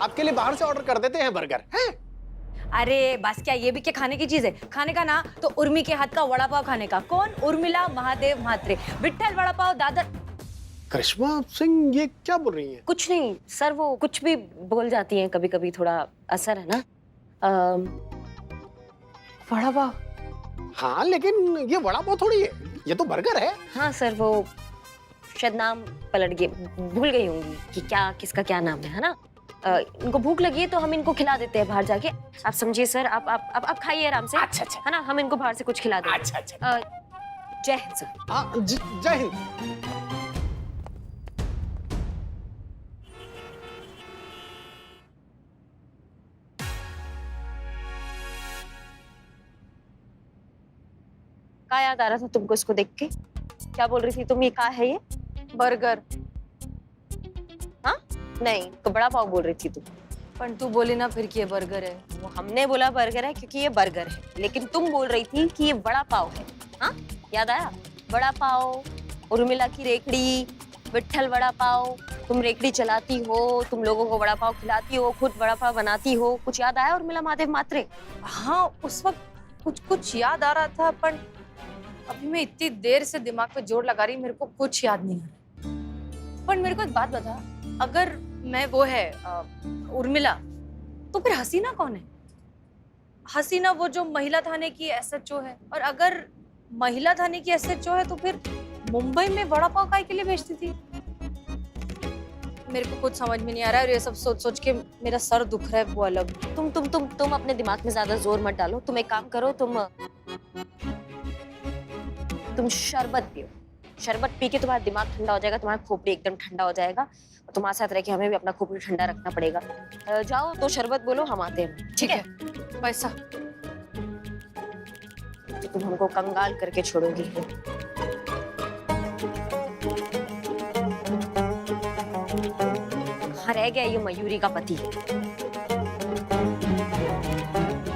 आपके लिए बाहर से ऑर्डर कर देते हैं बर्गर हैं? अरे बस क्या, ये भी क्या खाने की चीज है? खाने का ना तो उर्मी के हाथ का वड़ा पाव खाने का। कौन? उर्मिला महादेव म्हात्रे, विट्ठल वड़ा पाव, दादर। करिश्मा सिंह ये क्या बोल रही हैं? कुछ नहीं सर, वो कुछ भी बोल जाती हैं कभी कभी, थोड़ा असर है ना। वड़ा पाव। हाँ लेकिन ये वड़ा पाव थोड़ी है, ये तो बर्गर है। हाँ सर, वो शायद नाम पलट गए, भूल गई होंगी कि क्या किसका क्या नाम है ना। इनको भूख लगी है तो हम इनको खिला देते हैं बाहर जाके। आप समझिए सर, आप खाइए आराम से। अच्छा अच्छा है ना, हम इनको बाहर से कुछ खिला देंगे। अच्छा अच्छा। जय हिंद सर। हाँ जय हिंद। क्या याद आ रहा था तुमको इसको देख के? क्या बोल रही थी तुम? ये क्या है ये? बर्गर। हाँ नहीं, तो बड़ा पाव बोल रही थी तुम। पर तू बोली ना फिर कि ये बर्गर है। वो हमने बोला बर्गर है क्योंकि ये बर्गर है, लेकिन तुम बोल रही थी कि ये बड़ा पाव है। हाँ याद आया? बड़ा पाव, उर्मिला की रेकड़ी, विट्ठल वड़ा पाव। तुम रेकड़ी चलाती हो, तुम लोगों को वड़ा पाव खिलाती हो, खुद वड़ा पाव बनाती हो। कुछ याद आया उर्मिला महादेव म्हात्रे? हाँ उस वक्त कुछ याद आ रहा था, पर अभी मैं इतनी देर से दिमाग पे जोर लगा रही, मेरे को कुछ याद नहीं आ रहा। पर मेरे को एक बात बता, अगर मैं वो है उर्मिला, तो फिर हसीना कौन है? हसीना वो जो महिला थाने की एसएचओ है, और अगर महिला थाने की एसएचओ है तो फिर मुंबई में वड़ा पाव काय के लिए भेजती थी? मेरे को कुछ समझ में नहीं आ रहा है, और ये सब सोच सोच के मेरा सर दुख रहा है वो अलग। तुम अपने दिमाग में ज्यादा जोर मत डालो। तुम एक काम करो, तुम शरबत पियो। शरबत पी के तुम्हारा दिमाग ठंडा हो जाएगा, तुम्हारा खोपड़ी एकदम ठंडा हो जाएगा। और तुम्हारे साथ रह के हमें भी अपना खोपड़ी ठंडा रखना पड़ेगा। जाओ तो शरबत बोलो, हम आते हैं। ठीक है। पैसा? तो तुम हमको कंगाल करके छोड़ोगी। हाँ, रह गया ये मयूरी का पति।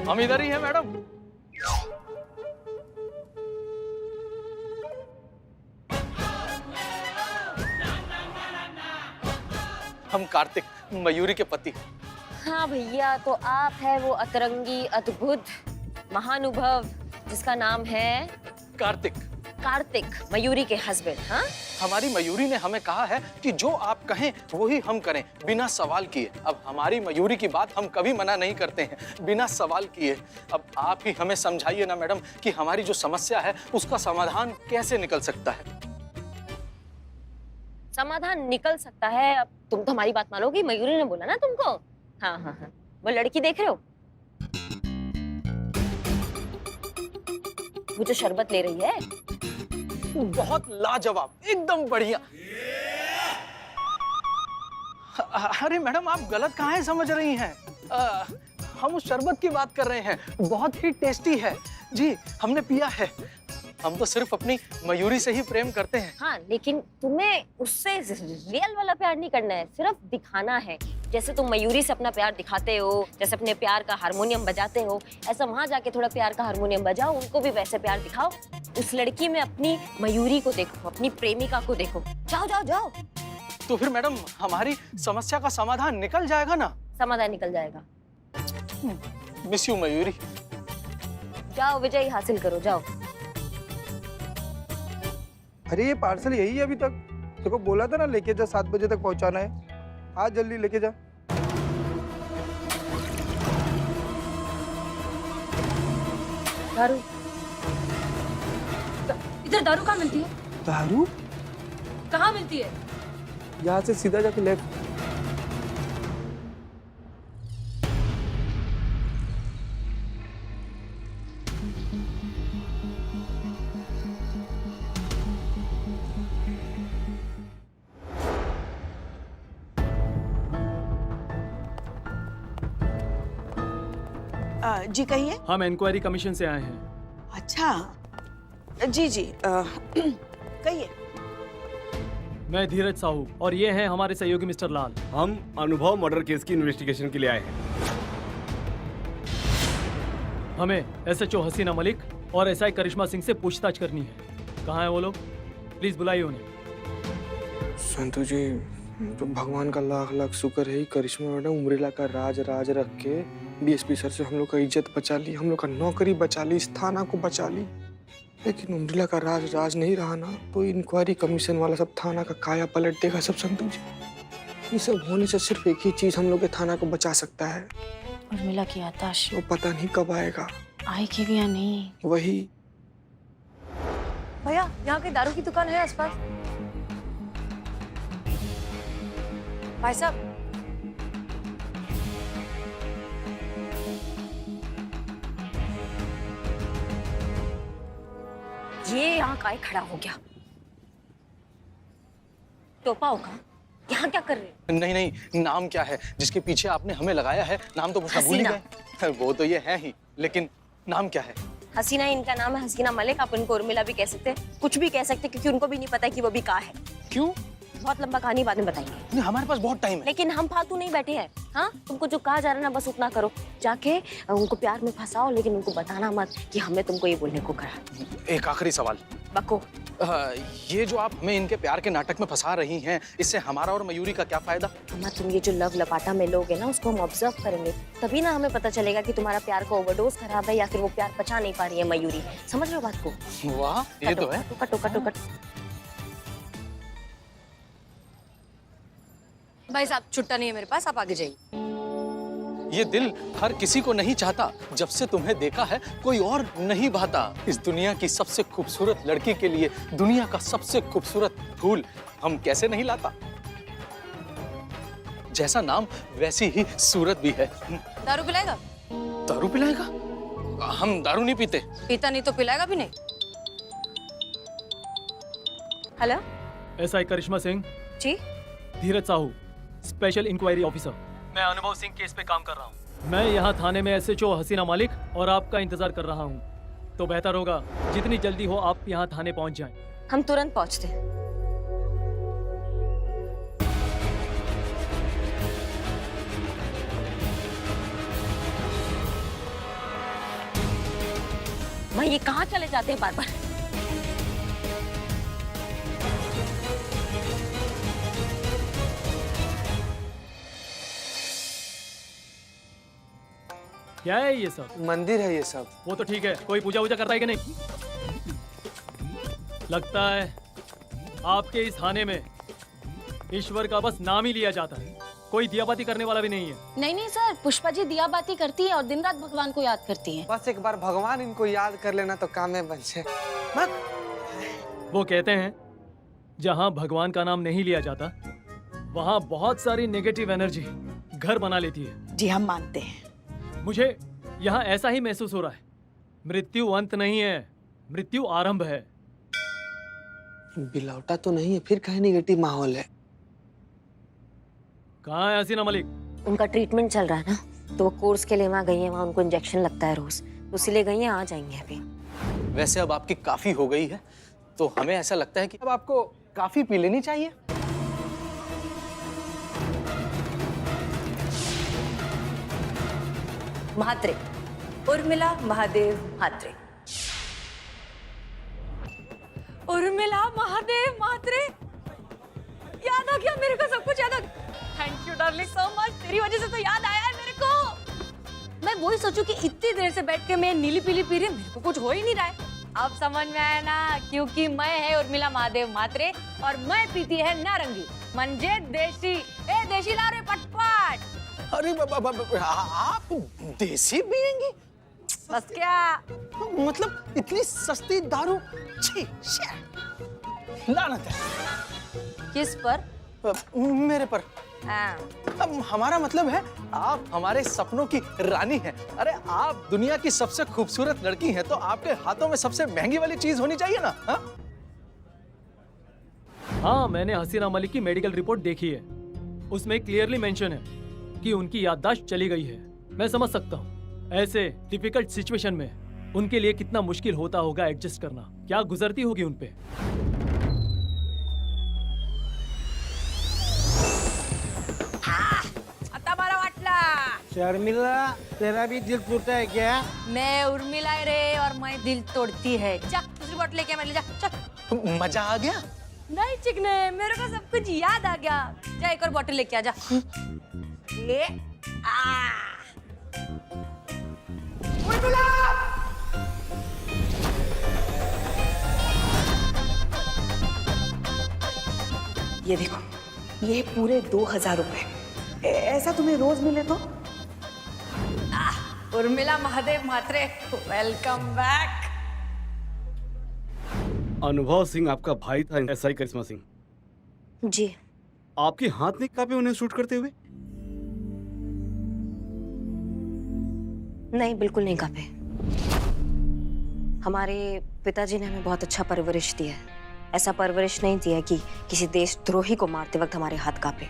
हम इधर ही हैं मैडम। हम कार्तिक, मयूरी के पति। हाँ भैया, तो आप है वो अतरंगी अद्भुत महानुभव जिसका नाम है कार्तिक। कार्तिक, मयूरी के हस्बैंड। हाँ, हमारी मयूरी ने हमें कहा है कि जो आप कहें वही हम करें, बिना सवाल किए। अब हमारी मयूरी की बात हम कभी मना नहीं करते हैं, बिना सवाल किए। अब आप ही हमें समझाइए ना मैडम कि हमारी जो समस्या है उसका समाधान कैसे निकल सकता है। समाधान निकल सकता है। अब तुम तो हमारी बात मानोगी, मयूरी ने बोला ना तुमको। हाँ हाँ हाँ, वो लड़की देख रहे हो, वो जो शरबत ले रही है, बहुत लाजवाब, एकदम बढ़िया। अरे मैडम, आप गलत कहाँ समझ रही हैं? हम उस शरबत की बात कर रहे हैं, बहुत ही टेस्टी है जी, हमने पिया है। हम तो सिर्फ अपनी मयूरी से ही प्रेम करते हैं। हाँ, लेकिन तुम्हें उससे रियल वाला प्यार नहीं करना है, सिर्फ दिखाना है। जैसे तुम मयूरी से अपना प्यार दिखाते हो, जैसे अपने प्यार का हारमोनियम बजाते हो, ऐसा वहां जाके थोड़ा प्यार का हारमोनियम बजाओ, उनको भी वैसे प्यार दिखाओ। उस लड़की में अपनी मयूरी को देखो, अपनी प्रेमिका को देखो। जाओ जाओ जाओ। तो फिर मैडम, हमारी समस्या का समाधान निकल जाएगा ना? समाधान निकल जाएगा। Miss you Mayuri. जाओ, विजय हासिल करो, जाओ। अरे ये पार्सल यही है अभी तक? देखो बोला था ना लेके जा, 7 बजे तक पहुंचाना है। आज जल्दी लेके जा। दारू? इधर दारू कहाँ मिलती है? दारू कहाँ मिलती है? यहाँ से सीधा जाके लेफ्ट। जी कहिए। हम इंक्वायरी कमीशन से आए हैं। अच्छा जी जी कहिए। मैं धीरज साहू और ये हैं हमारे सहयोगी मिस्टर लाल। हम अनुभव मर्डर केस की इन्वेस्टिगेशन के लिए आए हैं। हमें एसएचओ हसीना मलिक और एसआई करिश्मा सिंह से पूछताछ करनी है। कहाँ हैं वो लोग? प्लीज बुलाइए उन्हें। संतु जी तो भगवान का लाख लाख शुक्र है, करिश्मा मैडम उम्रेला का राज राज रख के बीएसपी सर से हम लोग का इज्जत बचा ली, हम लोग का नौकरी बचा ली, इस थाना को बचा ली। लेकिन उम्रेला का राज राज नहीं रहा ना, तो इंक्वायरी कमीशन वाला सब थाना का काया पलट देगा सब संतोष जी। ये सब होने से सिर्फ एक ही चीज हम लोग के थाना को बचा सकता है। उर्मिला की याददाश्त वो पता नहीं कब आएगा। आएगी भी या नहीं। वही भैया यहाँ की दारू की दुकान है आसपास? भाई साहब, ये यहाँ काय खड़ा हो गया? टोपा होगा। यहाँ क्या कर रहे हो? नहीं नहीं, नाम क्या है जिसके पीछे आपने हमें लगाया है? नाम तो पूछना भूल ही गए। वो तो ये है ही, लेकिन नाम क्या है? हसीना इनका नाम है, हसीना मलिक। आप उनको उर्मिला भी कह सकते हैं, कुछ भी कह सकते हैं, क्योंकि उनको भी नहीं पता कि वो भी कहाँ है। क्यों? बहुत लंबा कहानी बाद में बताएंगे। नहीं, हमारे पास बहुत टाइम है। लेकिन हम फालतू नहीं बैठे हैं। हाँ, तुमको जो कहा जा रहा है ना, बस उतना करो। जाके उनको प्यार में फंसाओ, लेकिन उनको बताना मत कि हमने तुमको ये बोलने को कहा। एक आखिरी सवाल। बको। ये जो आप हमें इनके प्यार के नाटक में फंसा रही हैं, इससे हमारा और मयूरी का क्या फायदा? अम्मा, तुम ये जो लव लपाटा में लोग है ना, उसको हम ऑब्जर्व करेंगे, तभी ना हमें पता चलेगा कि तुम्हारा प्यार का ओवरडोज खराब है या फिर वो प्यार पचा नहीं पा रही है मयूरी। समझ रहे हो बात को? वाह, ये तो है। कटो कटो कटो। भाई साहब छुट्टा नहीं है मेरे पास, आप आगे जाइए। ये दिल हर किसी को नहीं चाहता, जब से तुम्हें देखा है कोई और नहीं भाता। इस दुनिया की सबसे खूबसूरत लड़की के लिए दुनिया का सबसे खूबसूरत फूल हम कैसे नहीं लाता? जैसा नाम वैसी ही सूरत भी है। दारू पिलाएगा? दारू पिलाएगा? हम दारू नहीं पीते। पीता नहीं तो पिलाएगा भी नहीं। हेलो एसआई करिश्मा सिंह। जी। धीरज साहू, स्पेशल इंक्वायरी ऑफिसर। मैं अनुभव सिंह केस पे काम कर रहा हूँ। मैं यहाँ थाने में एसएचओ हसीना मलिक और आपका इंतजार कर रहा हूँ। तो बेहतर होगा जितनी जल्दी हो आप यहाँ थाने पहुँच जाएं। हम तुरंत पहुँचते हैं। मैं ये कहाँ चले जाते हैं बार बार? क्या है ये सब? मंदिर है ये सब। वो तो ठीक है, कोई पूजा वूजा करता है कि नहीं? लगता है आपके इस थाने में ईश्वर का बस नाम ही लिया जाता है, कोई दिया बाती करने वाला भी नहीं है। नहीं नहीं सर, पुष्पा जी दिया बाती करती है और दिन रात भगवान को याद करती है। बस एक बार भगवान इनको याद कर लेना तो काम में बन जाए। वो कहते हैं जहाँ भगवान का नाम नहीं लिया जाता वहाँ बहुत सारी नेगेटिव एनर्जी घर बना लेती है। जी हम मानते हैं। मुझे यहाँ ऐसा ही महसूस हो रहा है। मृत्यु अंत नहीं है, मृत्यु आरंभ है। बिलौटा तो नहीं है, फिर कहीं नेगेटिव माहौल है। कहाँ है हसीना मलिक? उनका ट्रीटमेंट चल रहा है ना, तो वो कोर्स के लिए वहाँ गई है। वहाँ उनको इंजेक्शन लगता है रोज, उसीलिए गई है। आ जाएंगे अभी। वैसे अब आपकी काफी हो गई है, तो हमें ऐसा लगता है कि अब आपको काफी पी लेनी चाहिए। महात्रे, उर्मिला महादेव महात्रे। उर्मिला महादेव महात्रे, याद आ गया मेरे को, सब कुछ याद आ गया। Thank you darling so much, तेरी वजह से तो याद आया है मेरे को। मैं वही सोचूं कि इतनी देर से बैठ के मैं नीली पीली पी रही हूँ, मेरे को कुछ हो ही नहीं रहा है। अब समझ में आया ना, क्योंकि मैं है उर्मिला महादेव महात्रे और मैं पीती है नारंगी मंजे देसी। ए देसी ला रे पटपट। अरे आप देसी पिएंगी? बस क्या, मतलब इतनी सस्ती दारू? छी, लानत है। किस पर? मेरे पर। हाँ। अब हमारा मतलब है आप हमारे सपनों की रानी हैं। अरे आप दुनिया की सबसे खूबसूरत लड़की हैं, तो आपके हाथों में सबसे महंगी वाली चीज होनी चाहिए ना। हाँ, मैंने हसीना मलिक की मेडिकल रिपोर्ट देखी है। उसमें क्लियरली मेंशन है कि उनकी याददाश्त चली गई है। मैं समझ सकता हूँ ऐसे डिफिकल्ट सिचुएशन में उनके लिए कितना मुश्किल होता होगा एडजस्ट करना, क्या गुजरती होगी उनपे। आता मला वाटला शर्मिला, तेरा भी दिल टूटा है क्या? मैं उर्मिला रे और मैं दिल तोड़ती है। जा दूसरी बोतल लेके मैं ले जा, चल। मजा आ गया? नहीं चिकने, मेरे को सब कुछ याद आ गया। जा एक और बॉटल लेके आ जा। ये ये देखो, ये पूरे 2000 रुपए। ऐसा तुम्हें रोज मिले तो? Urmila Mahadev Mhatre, welcome back. अनुभव सिंह आपका भाई था, एसआई करिश्मा सिंह। जी। आपके हाथ नहीं कांपे उन्हें शूट करते हुए? नहीं, बिल्कुल नहीं कांपे। हमारे पिताजी ने हमें बहुत अच्छा परवरिश दिया है। ऐसा परवरिश नहीं दिया कि किसी देशद्रोही को मारते वक्त हमारे हाथ कांपे।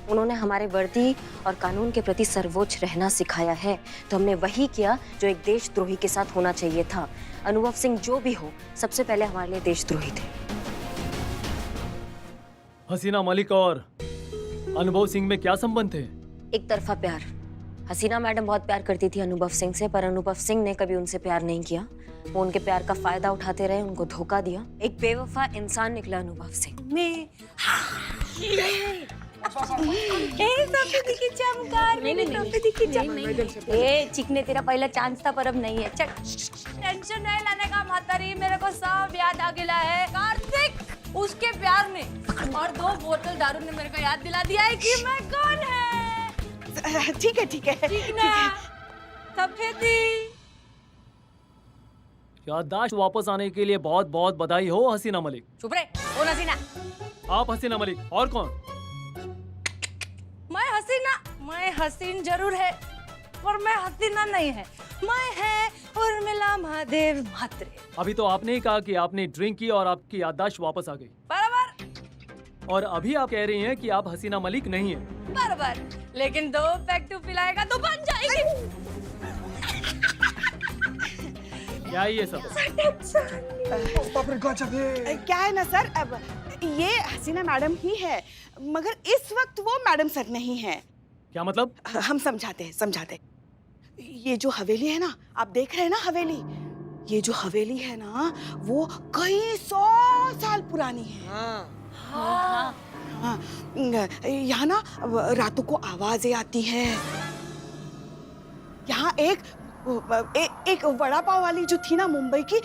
उन्होंने हमारे वर्दी और कानून के प्रति सर्वोच्च रहना सिखाया है, तो हमने वही किया जो एक देशद्रोही के साथ होना चाहिए था। अनुभव सिंह जो भी हो, सबसे पहले हमारे लिए देशद्रोही थे। हसीना मलिक और अनुभव सिंह में क्या संबंध थे? एक तरफा प्यार। हसीना मैडम बहुत प्यार करती थी अनुभव सिंह से, पर अनुभव सिंह ने कभी उनसे प्यार नहीं किया। वो उनके प्यार का फायदा उठाते रहे, उनको धोखा दिया। एक बेवफा इंसान निकला अनुभव सिंह। चिकने, तेरा पहला चांस था पर अब नहीं है। चल, टेंशन नहीं लेने का मातारी, मेरे को सब याद आ गया है। कार्तिक, उसके प्यार ने और 2 बोतल दारू ने मेरे को याद दिला दिया है कि मैं कौन है। ठीक है, ठीक है। सफेदी। याददाश्त वापस आने के लिए बहुत बहुत बधाई हो हसीना मलिक। चुप रहे, कौन हसीना? आप हसीना मलिक, और कौन? मैं हसीना, मैं हसीन जरूर है, पर मैं हसीना नहीं है। मैं है उर्मिला महादेव म्हात्रे। अभी तो आपने ही कहा कि आपने ड्रिंक की और आपकी याददाश्त वापस आ गई। बराबर। और अभी आप कह रही हैं कि आप हसीना मलिक नहीं हैं। बराबर, लेकिन 2 पैक तू पिलाएगा तो बन जाएगी। क्या है ये सब? क्या है ना सर, अब ये हसीना मैडम ही है, मगर इस वक्त वो मैडम सर नहीं है। क्या मतलब? हम समझाते हैं। ये जो हवेली है ना, आप देख रहे हैं ना हवेली, ये जो हवेली है ना, वो कई 100 साल पुरानी है। हाँ। यहाँ ना रातों को आवाजें आती है। यहाँ एक वड़ा पाव वाली जो थी ना मुंबई की,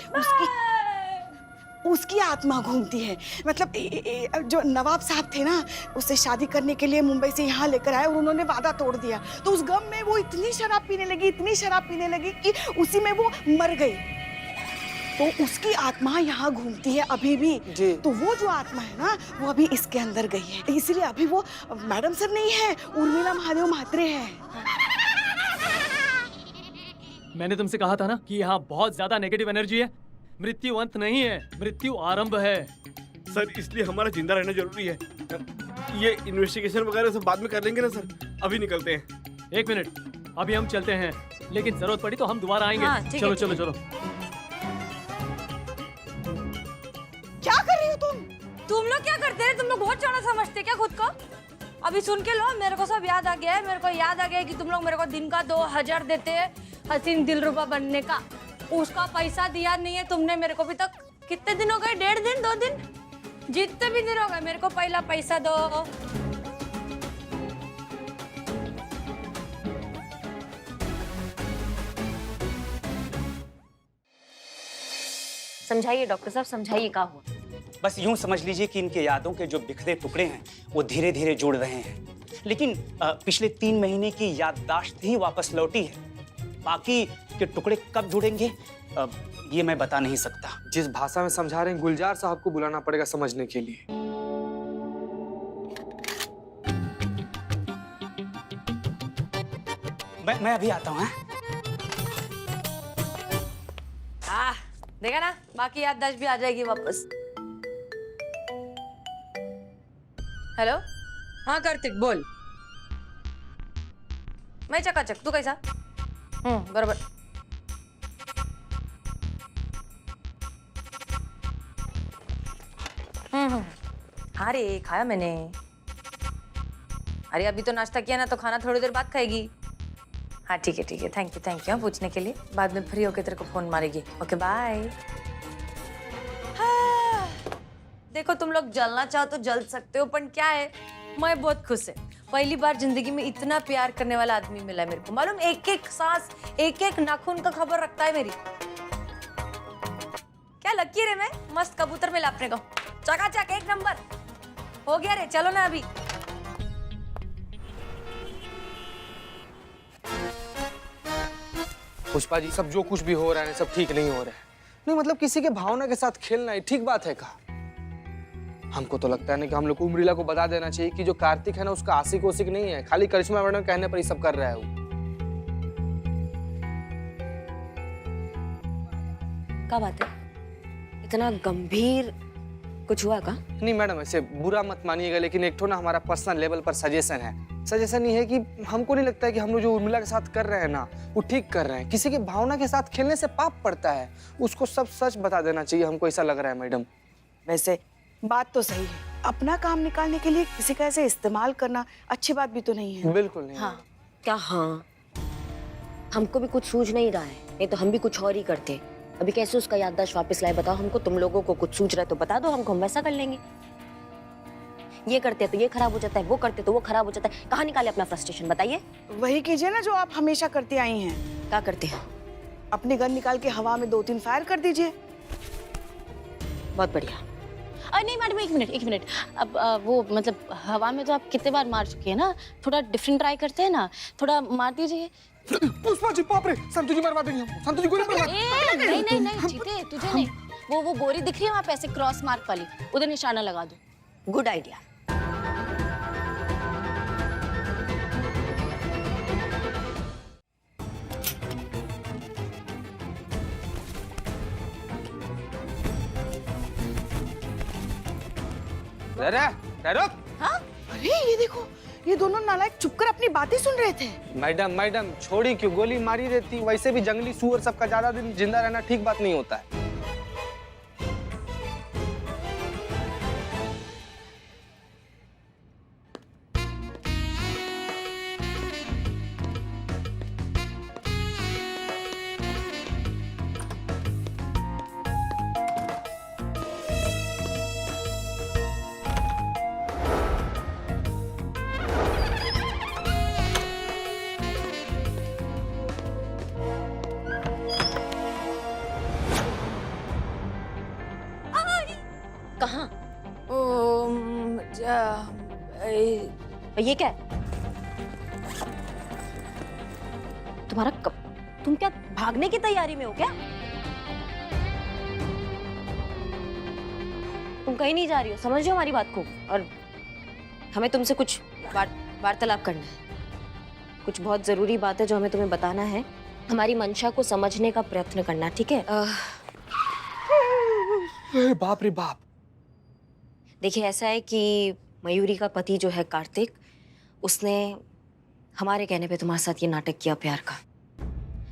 उसकी आत्मा घूमती है। मतलब जो नवाब साहब थे ना, उससे शादी करने के लिए मुंबई से यहाँ लेकर आए और उन्होंने वादा तोड़ दिया। तो उस गम में वो इतनी शराब पीने लगी कि उसी में वो मर गई। तो उसकी आत्मा यहाँ घूमती है अभी भी। तो वो जो आत्मा है ना, वो अभी इसके अंदर गई है। इसलिए अभी वो मैडम सर नहीं है, उर्मिला महादेव म्हात्रे है। मैंने तुमसे कहा था ना कि यहाँ बहुत ज्यादा नेगेटिव एनर्जी है। मृत्यु अंत नहीं है, मृत्यु आरंभ है। सर, इसलिए हमारा जिंदा रहना जरूरी है। ये इन्वेस्टिगेशन वगैरह सब बाद में कर लेंगे ना सर, अभी निकलते हैं। 1 मिनट, अभी हम चलते हैं, लेकिन जरूरत पड़ी तो हम दोबारा आएंगे। हाँ, चलो चलो चलो। क्या कर रही हो तुम? तुम लोग क्या करते हैं? तुम लोग बहुत ज्यादा समझते क्या खुद को? अभी सुन के लो, मेरे को सब याद आ गया है। मेरे को याद आ गया है कि तुम लोग मेरे को दिन का 2000 देते हैं हसीन दिलरुबा बनने का। उसका पैसा दिया नहीं है तुमने मेरे को अभी तक। कितने दिन हो गए? 1.5 दिन, 2 दिन, जितने भी दिन हो गए, मेरे को पहला पैसा दो। समझाइए डॉक्टर साहब, समझाइए क्या हुआ। बस यूं समझ लीजिए कि इनके यादों के जो बिखरे टुकड़े हैं वो धीरे धीरे जुड़ रहे हैं, लेकिन पिछले 3 महीने की याददाश्त ही वापस लौटी है। बाकी के टुकड़े कब जुड़ेंगे ये मैं बता नहीं सकता। जिस भाषा में समझा रहे हैं, गुलजार साहब को बुलाना पड़ेगा समझने के लिए। मैं अभी आता हूँ। देखा ना, बाकी याददाश्त भी आ जाएगी वापस। हेलो, हाँ कार्तिक बोल। मैं चकाचक, तू कैसा? बराबर। हाँ रे, खाया मैंने। अरे अभी तो नाश्ता किया ना, तो खाना थोड़ी देर बाद खाएगी। हाँ ठीक है, थैंक यू पूछने के लिए। बाद में फ्री होके तेरे को फोन मारेगी। Okay bye. देखो तुम लोग जलना चाहो तो जल सकते हो, पर क्या है, मैं बहुत खुश है। पहली बार जिंदगी में इतना प्यार करने वाला आदमी मिला है मेरे को। मालूम, एक एक सांस, एक एक नाखून का खबर रखता है मेरी। क्या लकी रे, मैं मस्त कबूतर मिला अपने को, चकाचक, एक नंबर हो गया रे। चलो ना अभी। पुष्पा जी, सब जो कुछ भी हो रहा है सब ठीक नहीं हो रहा है। नहीं मतलब किसी के भावना के साथ खेलना है ठीक बात है का? हमको तो लगता है ना कि हम लोग को उर्मिला को बता देना चाहिए कि जो कार्तिक है ना उसका आशिक ओशिक नहीं है, खाली करिश्मा मैडम कहने पर ही सब कर रहा है वो। क्या बात है, इतना गंभीर कुछ हुआ का? नहीं मैडम, ऐसे बुरा मत मानिएगा, लेकिन एक तो ना हमारा पर्सनल लेवल पर सजेशन है। सजेशन ये है कि हमको नहीं लगता है कि हम लोग जो उर्मिला के साथ कर रहे हैं ना वो ठीक कर रहे हैं। किसी के भावना के साथ खेलने से पाप पड़ता है, उसको सब सच बता देना चाहिए, हमको ऐसा लग रहा है मैडम। वैसे बात तो सही है, अपना काम निकालने के लिए किसी का ऐसे इस्तेमाल करना अच्छी बात भी तो नहीं है। बिल्कुल नहीं। हाँ क्या? हाँ, हमको भी कुछ सूझ नहीं रहा है, नहीं तो हम भी कुछ और ही करते। अभी कैसे उसका याददाश्त वापस लाए बताओ हमको? तुम लोगों को कुछ सूझ रहा है तो बता दो हमको, हम वैसा कर लेंगे। ये करते तो ये खराब हो जाता है, वो करते तो वो खराब हो जाता है। कहाँ निकाले अपना फ्रस्ट्रेशन, बताइए। वही कीजिए ना जो आप हमेशा करती आई हैं। क्या करते हैं? अपनी गन निकाल के हवा में 2-3 फायर कर दीजिए। बहुत बढ़िया। अरे नहीं मैडम, एक मिनट। अब वो मतलब हवा में तो आप कितने बार मार चुके हैं ना, थोड़ा डिफरेंट ट्राई करते हैं ना, थोड़ा मार दीजिए। पुष्पा जी, बाप रे, संतु जी मरवा देंगे हम। संतु जी गोली मरवा। नहीं जीते, तुझे नहीं। वो गोरी दिख रही है वहाँ पे ऐसे क्रॉस मार्क वाली, उधर निशाना लगा दो। Good idea. हाँ? अरे ये देखो, ये दोनों नालायक चुपकर अपनी बातें सुन रहे थे। मैडम छोड़ी क्यों, गोली मारी रहती। वैसे भी जंगली सूअर सबका ज्यादा दिन जिंदा रहना ठीक बात नहीं होता है। कहाँ? ये क्या है? तुम्हारा तुम क्या भागने की तैयारी में हो क्या? तुम कहीं नहीं जा रही हो, समझ रहे हो हमारी बात को? और हमें तुमसे कुछ वार्तालाप करना है। कुछ बहुत जरूरी बात है जो हमें तुम्हें बताना है। हमारी मंशा को समझने का प्रयत्न करना, ठीक है? बाप रे बाप। देखिए ऐसा है कि मयूरी का पति जो है कार्तिक, उसने हमारे कहने पे तुम्हारे साथ ये नाटक किया प्यार का।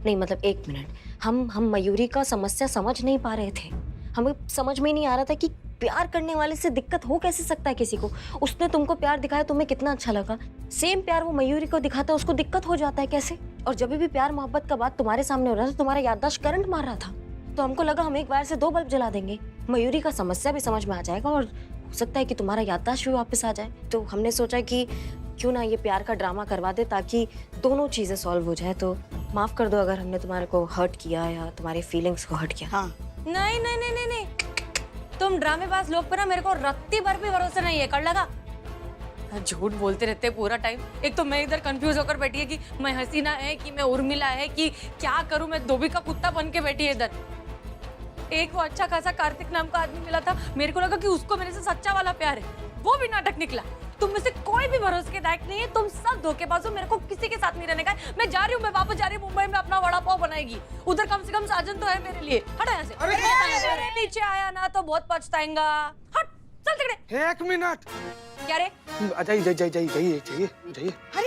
नहीं मतलब एक मिनट, हम मयूरी का समस्या समझ नहीं पा रहे थे। हमें समझ में नहीं आ रहा था कि प्यार करने वाले से दिक्कत हो कैसे सकता है किसी को। उसने तुमको प्यार दिखाया, तुम्हें कितना अच्छा लगा। सेम प्यार वो मयूरी को दिखाता है, उसको दिक्कत हो जाता है कैसे? और जब भी प्यार मोहब्बत का बात तुम्हारे सामने हो रहा था, तुम्हारा याददाश्त करंट मार रहा था, तो हमको लगा हम एक बार से 2 बल्ब जला देंगे, मयूरी का समस्या भी समझ में आ जाएगा और हो सकता है कि तुम्हारा याददाश्त भी वापस आ जाए। तो हमने सोचा कि क्यों ना ये प्यार का ड्रामा करवा दे ताकि दोनों चीजें सॉल्व हो जाए। तो माफ कर दो अगर हमने तुम्हारे को हर्ट किया या तुम्हारे फीलिंग्स को हर्ट किया। हाँ। नहीं, तुम ड्रामेबाज लोग पे ना मेरे को रत्ती भर भी भरोसा नहीं है, कर लगा। झूठ बोलते रहते पूरा टाइम। एक तो मैं इधर कंफ्यूज होकर बैठी है कि मैं हसीना है कि मैं उर्मिला है कि क्या करूं, मैं धोबी का कुत्ता बन के बैठी है इधर। एक वो अच्छा खासा कार्तिक नाम का आदमी मिला था, मेरे को लगा कि उसको मेरे से सच्चा वाला प्यार है, वो भी नाटक निकला। तुम में से कोई भी भरोसे के लायक नहीं है, तुम सब धोखेबाज हो। मेरे को किसी के साथ नहीं रहने का है। मैं जा रही हूँ, मैं वापस जा रही हूँ मुंबई में अपना वड़ा पाव बनाएगी। उधर कम से कम साजन तो है मेरे लिए। हट यहाँ से। अरे नीचे आया ना तो बहुत पछताएगा। हट, चल तिकड़े। 1 मिनट। क्या रे? जाइए। अरे